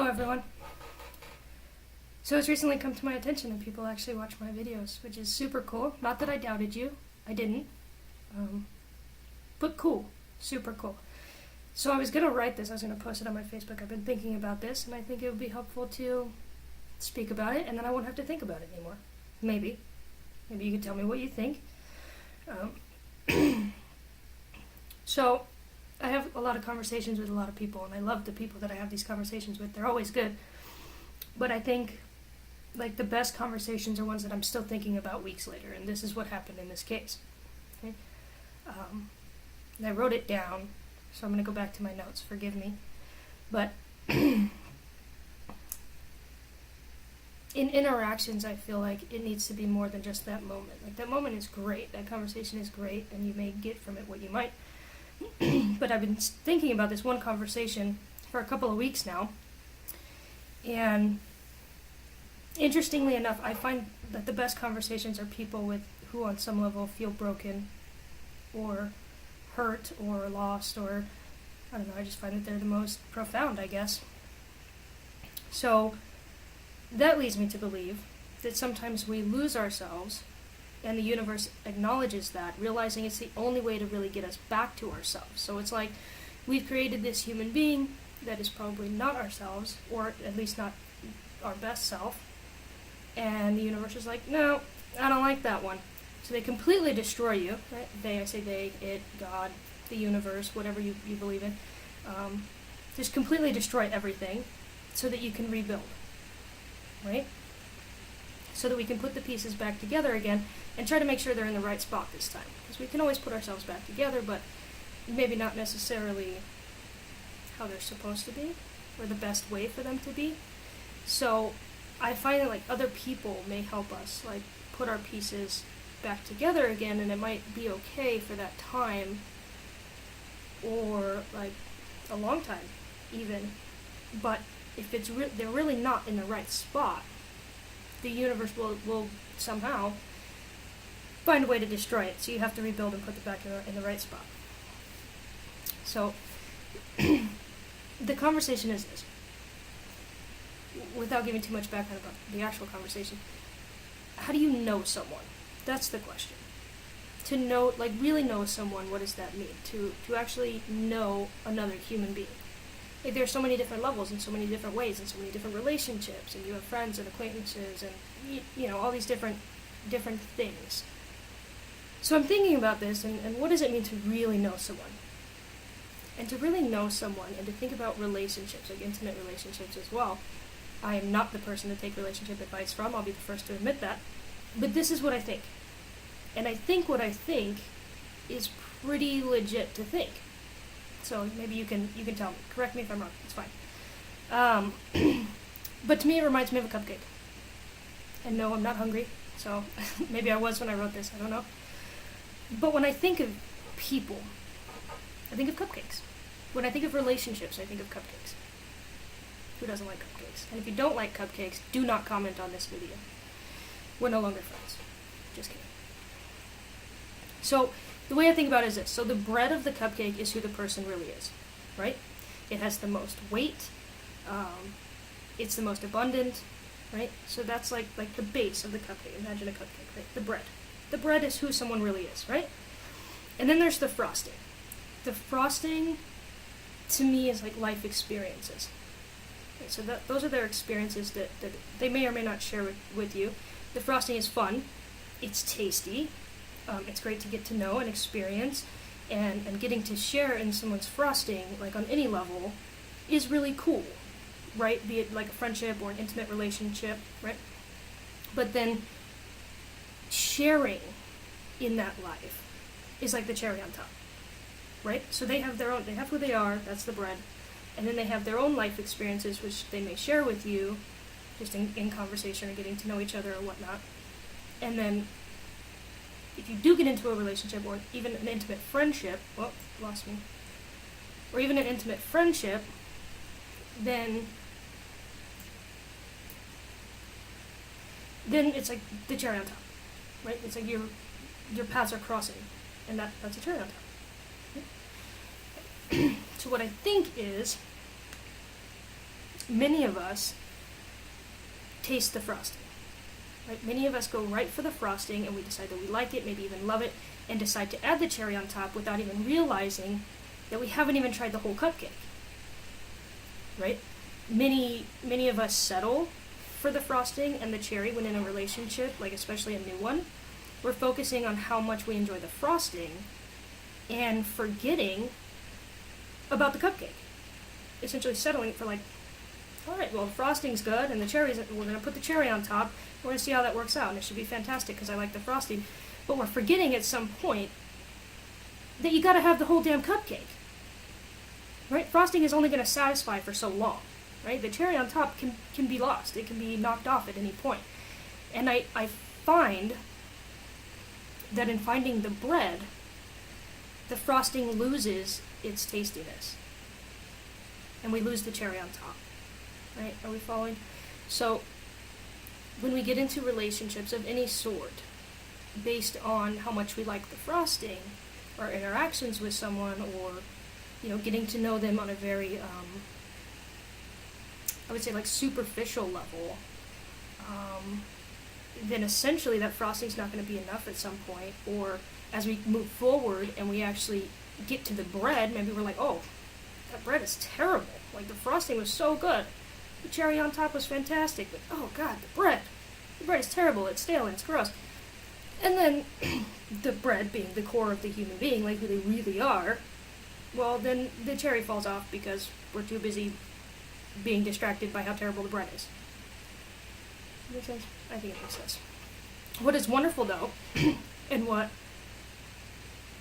everyone. So it's recently come to my attention that people actually watch my videos, which is super cool. Not that I doubted you. I didn't. But cool. Super cool. So I was going to write this. I was going to post it on my Facebook. I've been thinking about this, and I think it would be helpful to speak about it, and then I won't have to think about it anymore. Maybe. Maybe you can tell me what you think. So I have a lot of conversations with a lot of people, and I love the people that I have these conversations with. They're always good. But I think the best conversations are ones that I'm still thinking about weeks later, and this is what happened in this case. Okay? And I wrote it down, so I'm going to go back to my notes. Forgive me. But in interactions, I feel like it needs to be more than just that moment. That moment is great. That conversation is great, and you may get from it what you might. But I've been thinking about this one conversation for a couple of weeks now, and interestingly enough, I find that the best conversations are people who on some level feel broken or hurt or lost, or I don't know, I just find that they're the most profound, I guess. So that leads me to believe that sometimes we lose ourselves, and the universe acknowledges that, realizing it's the only way to really get us back to ourselves. So it's like we've created this human being that is probably not ourselves, or at least not our best self, and the universe is like, no, I don't like that one. So they completely destroy you. Right? I say they, it, God, the universe, whatever you believe in. Just completely destroy everything so that you can rebuild. Right? So that we can put the pieces back together again and try to make sure they're in the right spot this time. Because we can always put ourselves back together, but maybe not necessarily how they're supposed to be, or the best way for them to be. So I find that other people may help us put our pieces back together again, and it might be okay for that time, or a long time even. But if they're really not in the right spot, the universe will somehow find a way to destroy it. So you have to rebuild and put it back in the right spot. So the conversation is this. Without giving too much background about the actual conversation, how do you know someone? That's the question. To know, really know someone, what does that mean? To actually know another human being. There's so many different levels and so many different ways and so many different relationships, and you have friends and acquaintances and all these different things. So I'm thinking about this, and what does it mean to really know someone? And to really know someone, and to think about relationships, intimate relationships as well. I am not the person to take relationship advice from, I'll be the first to admit that. But this is what I think. And I think what I think is pretty legit to think. So maybe you can tell me. Correct me if I'm wrong. It's fine. But to me, it reminds me of a cupcake. And no, I'm not hungry. So maybe I was when I wrote this. I don't know. But when I think of people, I think of cupcakes. When I think of relationships, I think of cupcakes. Who doesn't like cupcakes? And if you don't like cupcakes, do not comment on this video. We're no longer friends. Just kidding. So the way I think about it is this. So the bread of the cupcake is who the person really is, right? It has the most weight. It's the most abundant, right? So that's like the base of the cupcake. Imagine a cupcake, right? The bread. The bread is who someone really is, right? And then there's the frosting. The frosting, to me, is life experiences. Right? So those are their experiences that they may or may not share with you. The frosting is fun. It's tasty. It's great to get to know and experience, and getting to share in someone's frosting, on any level, is really cool, right? Be it a friendship or an intimate relationship, right? But then sharing in that life is the cherry on top, right? So they have who they are, that's the bread, and then they have their own life experiences, which they may share with you, just in conversation or getting to know each other or whatnot. And then if you do get into a relationship, or even an intimate friendship, or even an intimate friendship, then it's the cherry on top, right? It's your paths are crossing, and that's a cherry on top. So what I think is, many of us taste the frosting. Right? Many of us go right for the frosting and we decide that we like it, maybe even love it, and decide to add the cherry on top without even realizing that we haven't even tried the whole cupcake. Right? Many of us settle for the frosting and the cherry when in a relationship, like especially a new one. We're focusing on how much we enjoy the frosting and forgetting about the cupcake. Essentially settling for like, alright, well the frosting's good and the cherries, we're going to put the cherry on top. We're going to see how that works out and it should be fantastic because I like the frosting. But we're forgetting at some point that you got to have the whole damn cupcake. Right? Frosting is only going to satisfy for so long. Right? The cherry on top can be lost. It can be knocked off at any point. And I find that in finding the bread, the frosting loses its tastiness. And we lose the cherry on top. Right? Are we following? So, when we get into relationships of any sort, based on how much we like the frosting, or interactions with someone, or, getting to know them on a very, I would say like superficial level, then essentially that frosting's not going to be enough at some point, or as we move forward and we actually get to the bread, maybe we're like, oh, that bread is terrible. Like the frosting was so good. The cherry on top was fantastic, but oh god, the bread is terrible, it's stale and it's gross. And then the bread being the core of the human being, like who they really are, well then the cherry falls off because we're too busy being distracted by how terrible the bread is. Makes sense? I think it makes sense. What is wonderful though, and what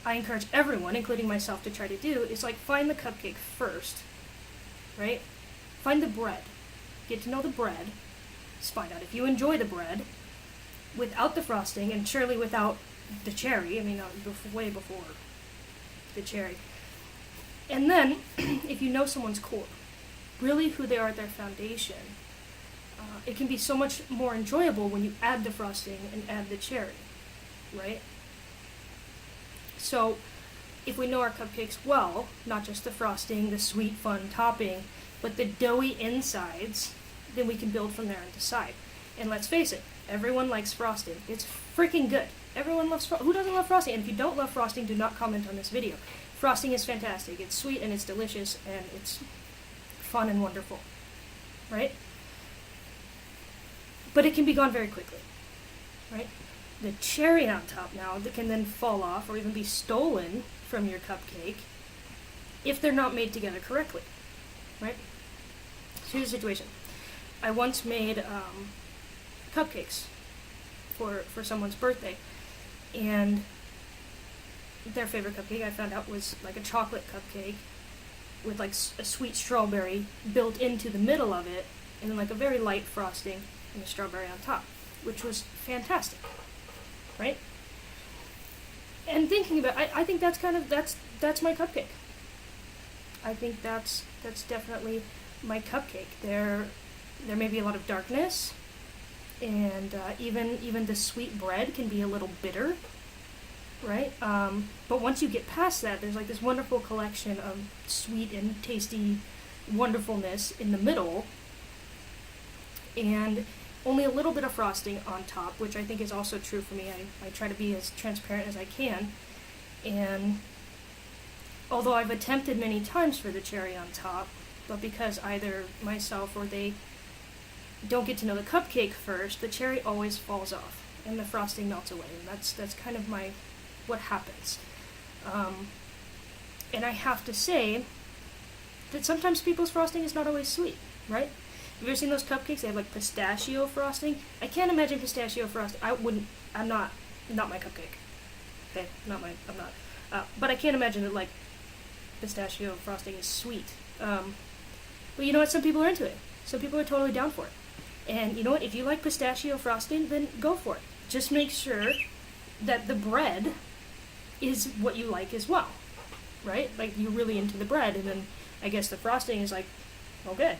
I encourage everyone, including myself, to try to do, is like find the cupcake first, right? Find the bread. Get to know the bread. Just find out if you enjoy the bread without the frosting, and surely without the cherry. I mean, way before the cherry. And then, if you know someone's core, really who they are at their foundation, it can be so much more enjoyable when you add the frosting and add the cherry, right? So, if we know our cupcakes well, not just the frosting, the sweet, fun topping, but the doughy insides, then we can build from there and decide. And let's face it, everyone likes frosting. It's freaking good. Everyone loves frosting. Who doesn't love frosting? And if you don't love frosting, do not comment on this video. Frosting is fantastic. It's sweet and it's delicious and it's fun and wonderful, right? But it can be gone very quickly, right? The cherry on top now that can then fall off or even be stolen from your cupcake if they're not made together correctly, right? So here's the situation. I once made cupcakes for someone's birthday, and their favorite cupcake I found out was like a chocolate cupcake with like a sweet strawberry built into the middle of it, and then like a very light frosting and a strawberry on top, which was fantastic, right? And thinking about it, I think that's that's my cupcake. I think that's definitely my cupcake. There may be a lot of darkness, and even the sweet bread can be a little bitter, right? But once you get past that, there's like this wonderful collection of sweet and tasty wonderfulness in the middle, and only a little bit of frosting on top, which I think is also true for me. I try to be as transparent as I can, and although I've attempted many times for the cherry on top, but because either myself or they don't get to know the cupcake first, the cherry always falls off and the frosting melts away, and that's kind of what happens. And I have to say that sometimes people's frosting is not always sweet, right? Have you ever seen those cupcakes? They have like pistachio frosting. I can't imagine pistachio frosting. I'm not my cupcake. Okay, I'm not. But I can't imagine that like pistachio frosting is sweet. But you know what? Some people are into it. Some people are totally down for it. And you know what? If you like pistachio frosting, then go for it. Just make sure that the bread is what you like as well, right? Like you're really into the bread, and then I guess the frosting is like, okay,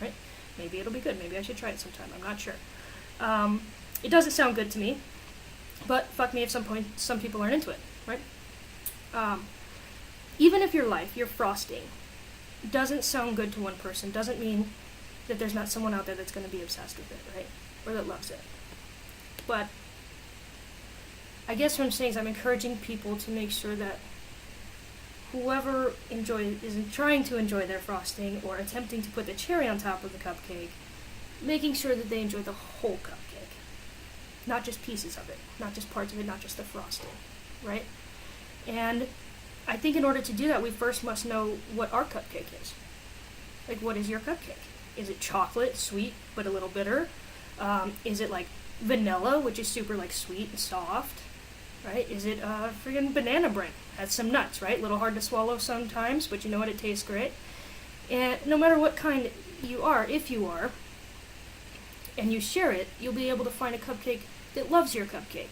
right? Maybe it'll be good. Maybe I should try it sometime. I'm not sure. It doesn't sound good to me, but fuck me if some people aren't into it, right? Even if your frosting doesn't sound good to one person, doesn't mean that there's not someone out there that's going to be obsessed with it, right? Or that loves it. But I guess what I'm saying is I'm encouraging people to make sure that whoever isn't trying to enjoy their frosting or attempting to put the cherry on top of the cupcake, making sure that they enjoy the whole cupcake. Not just pieces of it, not just parts of it, not just the frosting, right? And I think in order to do that, we first must know what our cupcake is. Like, what is your cupcake? Is it chocolate, sweet, but a little bitter? Is it like vanilla, which is super like sweet and soft, right? Is it friggin' banana bread? Has some nuts, right? A little hard to swallow sometimes, but you know what? It tastes great. And no matter what kind you are, if you are, and you share it, you'll be able to find a cupcake that loves your cupcake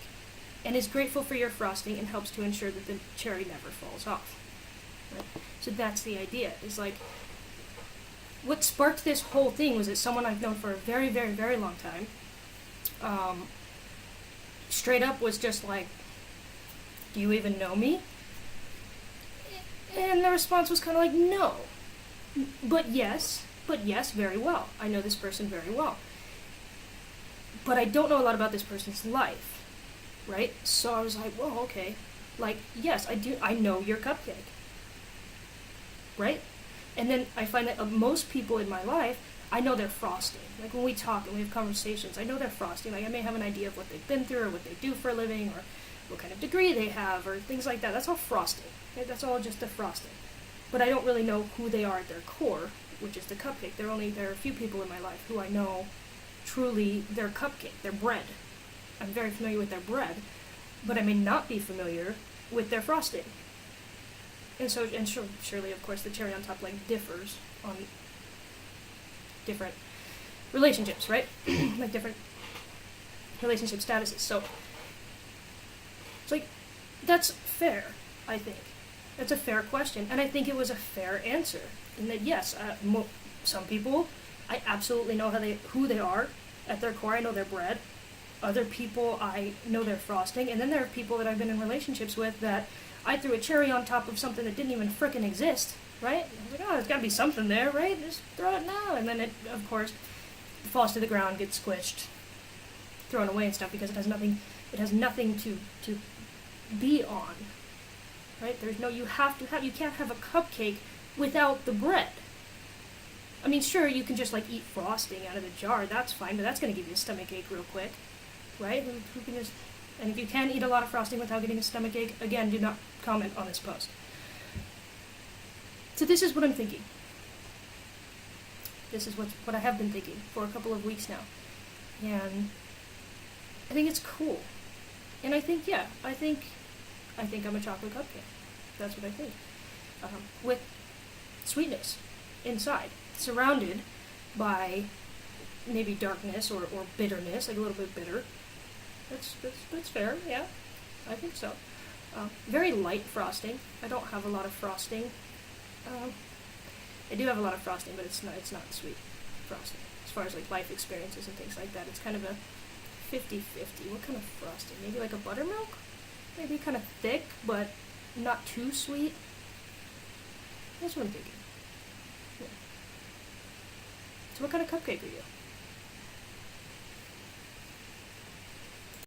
and is grateful for your frosting and helps to ensure that the cherry never falls off. Right? So that's the idea. Is like, what sparked this whole thing was that someone I've known for a very, very, very long time, straight up was just like, do you even know me? And the response was kind of like, no. But yes, very well. I know this person very well. But I don't know a lot about this person's life, right? So I was like, whoa, okay. Like, yes, I do. I know your cupcake, right? And then I find that most people in my life, I know their frosting. Like, when we talk and we have conversations, I know their frosting. Like, I may have an idea of what they've been through or what they do for a living or what kind of degree they have or things like that. That's all frosting. Okay? That's all just the frosting. But I don't really know who they are at their core, which is the cupcake. There are a few people in my life who I know truly their cupcake, their bread. I'm very familiar with their bread, but I may not be familiar with their frosting. And so, surely, of course, the cherry on top like differs on different relationships, right? Like different relationship statuses. So it's like, that's fair, I think. That's a fair question, and I think it was a fair answer. In that, yes, some people, I absolutely know who they are at their core. I know their bread. Other people, I know their frosting, and then there are people that I've been in relationships with that I threw a cherry on top of something that didn't even frickin' exist, right? I was like, oh, there's gotta be something there, right? Just throw it now, and then it, of course, falls to the ground, gets squished, thrown away and stuff because it has nothing to be on, right? You can't have a cupcake without the bread. I mean, sure, you can just like eat frosting out of the jar, that's fine, but that's gonna give you a stomach ache real quick, right? And if you can eat a lot of frosting without getting a stomach ache, again, do not comment on this post. So this is what I'm thinking. This is what I have been thinking for a couple of weeks now. And I think it's cool. And I think I'm a chocolate cupcake. That's what I think. With sweetness inside, surrounded by maybe darkness or bitterness, like a little bit bitter. That's fair, yeah. I think so. Very light frosting. I don't have a lot of frosting. I do have a lot of frosting, but it's not sweet frosting. As far as like life experiences and things like that, it's kind of a 50-50. What kind of frosting? Maybe like a buttermilk? Maybe kind of thick, but not too sweet. That's what I'm thinking. Yeah. So what kind of cupcake are you?